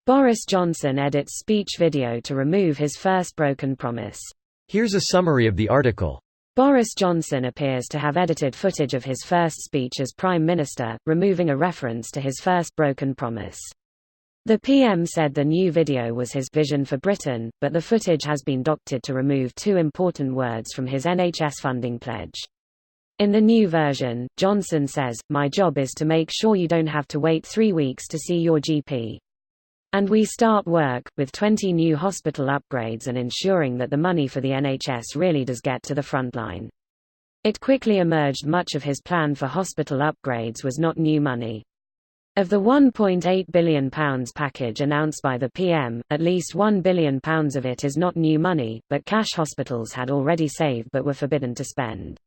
Boris Johnson edits speech video to remove his first broken promise. Here's a summary of the article. Boris Johnson appears to have edited footage of his first speech as Prime Minister, removing a reference to his first broken promise. The PM said the new video was his vision for Britain, but the footage has been doctored to remove two important words from his NHS funding pledge. In the new version, Johnson says, "My job is to make sure you don't have to wait 3 weeks to see your GP. And we start work, with 20 new hospital upgrades and ensuring that the money for the NHS really does get to the front line." It quickly emerged much of his plan for hospital upgrades was not new money. Of the £1.8 billion package announced by the PM, at least £1 billion of it is not new money, but cash hospitals had already saved but were forbidden to spend.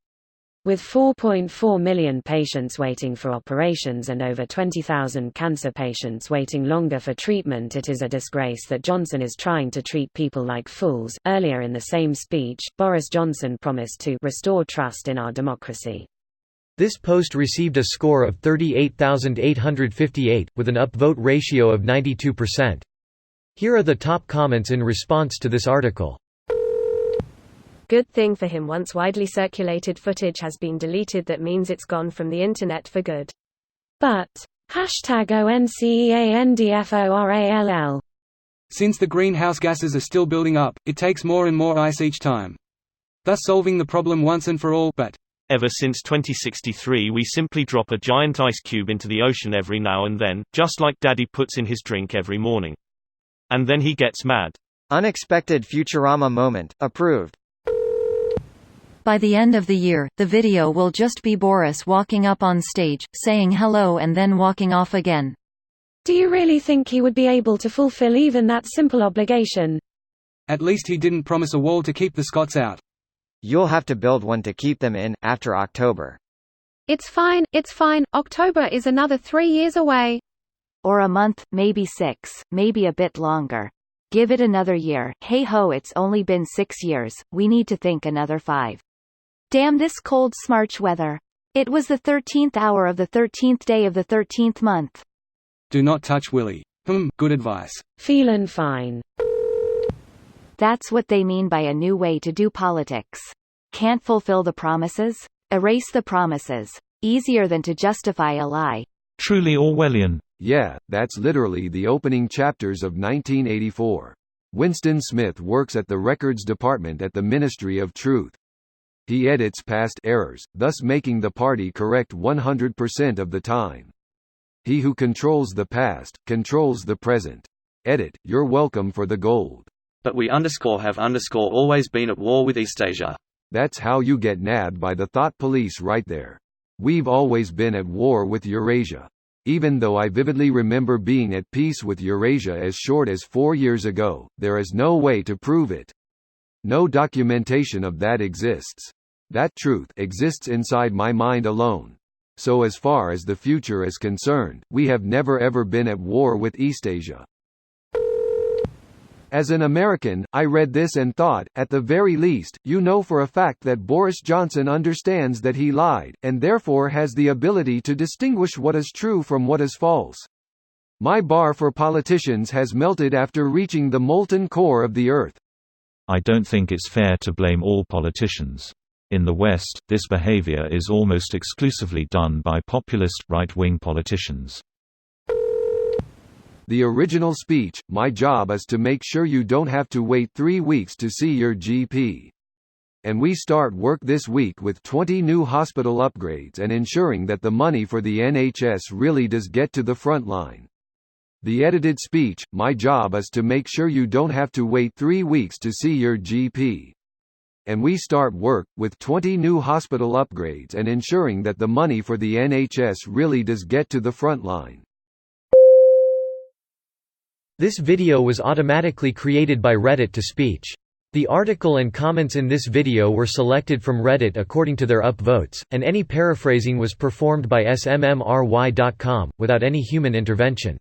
With 4.4 million patients waiting for operations and over 20,000 cancer patients waiting longer for treatment, it is a disgrace that Johnson is trying to treat people like fools. Earlier in the same speech, Boris Johnson promised to restore trust in our democracy. This post received a score of 38,858, with an upvote ratio of 92%. Here are the top comments in response to this article. Good thing for him, once widely circulated footage has been deleted, that means it's gone from the internet for good. But #ONCEANDFORALL. Since the greenhouse gases are still building up, it takes more and more ice each time, thus solving the problem once and for all. But ever since 2063 we simply drop a giant ice cube into the ocean every now and then, just like Daddy puts in his drink every morning. And then he gets mad. Unexpected Futurama moment, approved. By the end of the year, the video will just be Boris walking up on stage, saying hello and then walking off again. Do you really think he would be able to fulfill even that simple obligation? At least he didn't promise a wall to keep the Scots out. You'll have to build one to keep them in, after October. It's fine, October is another 3 years away. Or a month, maybe 6, maybe a bit longer. Give it another year. Hey ho, it's only been 6 years, we need to think another 5. Damn this cold smarch weather. It was the 13th hour of the 13th day of the 13th month. Do not touch Willie. Good advice. Feelin' fine. That's what they mean by a new way to do politics. Can't fulfill the promises? Erase the promises. Easier than to justify a lie. Truly Orwellian. Yeah, that's literally the opening chapters of 1984. Winston Smith works at the records department at the Ministry of Truth. He edits past errors, thus making the party correct 100% of the time. He who controls the past, controls the present. Edit, you're welcome for the gold. But we have always been at war with Eastasia. That's how you get nabbed by the thought police right there. We've always been at war with Eurasia. Even though I vividly remember being at peace with Eurasia as short as 4 years ago, there is no way to prove it. No documentation of that exists. That truth exists inside my mind alone. So as far as the future is concerned, we have never ever been at war with Eastasia. As an American, I read this and thought, at the very least, you know for a fact that Boris Johnson understands that he lied, and therefore has the ability to distinguish what is true from what is false. My bar for politicians has melted after reaching the molten core of the earth. I don't think it's fair to blame all politicians. In the West, this behavior is almost exclusively done by populist, right-wing politicians. The original speech, my job is to make sure you don't have to wait 3 weeks to see your GP. And we start work this week with 20 new hospital upgrades and ensuring that the money for the NHS really does get to the front line. The edited speech, my job is to make sure you don't have to wait 3 weeks to see your GP. And we start work, with 20 new hospital upgrades and ensuring that the money for the NHS really does get to the front line. This video was automatically created by Reddit to speech. The article and comments in this video were selected from Reddit according to their upvotes, and any paraphrasing was performed by smmry.com, without any human intervention.